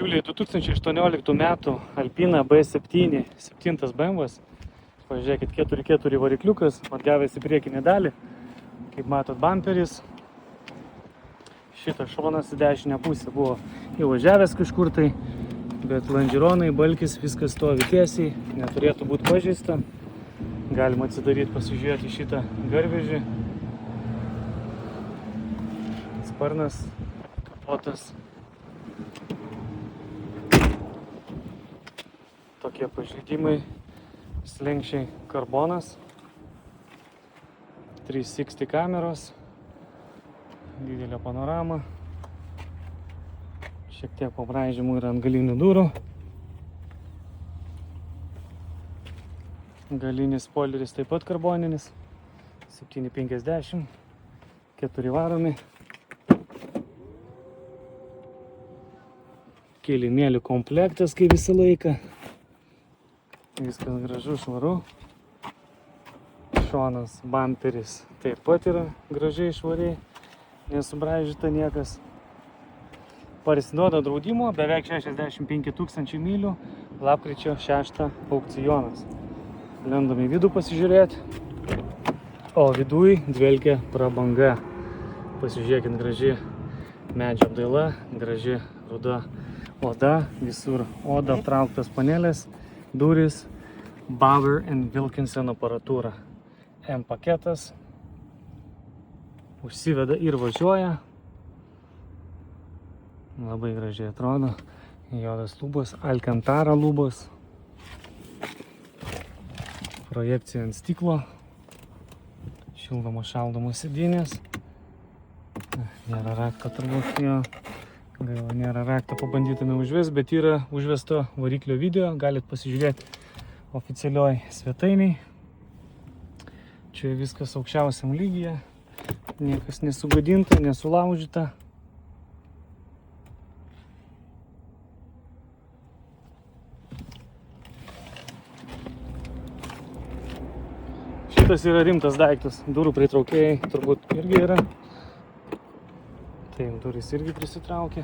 Bičiuliai, 2018 metų Alpina B7, 7 BMW. Pažiūrėkit, 4x4 varikliukas, atgavęs į priekinį dalį. Kaip matot, bumperis. Šitas šonas į dešinę pusę buvo įvažiavęs kažkur tai, bet lonžironai, balkis, viskas stovi tiesiai, neturėtų būti pažeista. Galima atsidaryti, pasižiūrėti šitą garvežį. Sparnas, kapotas. Tokie pažeidimai, slenksčiai karbonas, 360 kameros, didelė panorama, šiek tiek pabraižymų yra ant galinių durų, galinis spoileris taip pat karboninis, 750, 4 varomi, kilimėlių komplektas kaip visą laiką. Viskas gražu, švaru. Šonas, bumperis taip pat yra gražiai švariai, nesubraižyta niekas. Parsiduoda draudimo, beveik 65 000 mylių, lapkričio 6 aukcionas. Lendam į vidų pasižiūrėti, o viduj dvelkia prabanga. Pasižiūrėkit, graži medžio apdaila, graži ruda oda, visur oda, aptrauktas panelės, durys, Bauer & Wilkinson aparatūra. M paketas, užsiveda ir važiuoja. Labai gražiai atrodo. Juodas lubos, Alcantara lubos. Projekcija ant stiklo. Šildomos šaldomos sėdynės. Nėra rakto turbūt jo. Gaila, nėra rakto, pabandytume užvest, bet yra užvesto variklio video, galit pasižiūrėti oficialioj svetainiai. Čia viskas aukščiausiam lygyje, niekas nesugadinta, nesulaužyta. Šitas yra rimtas daiktas, durų pritraukėjai turbūt irgi yra. Taip, durys irgi prisitraukia.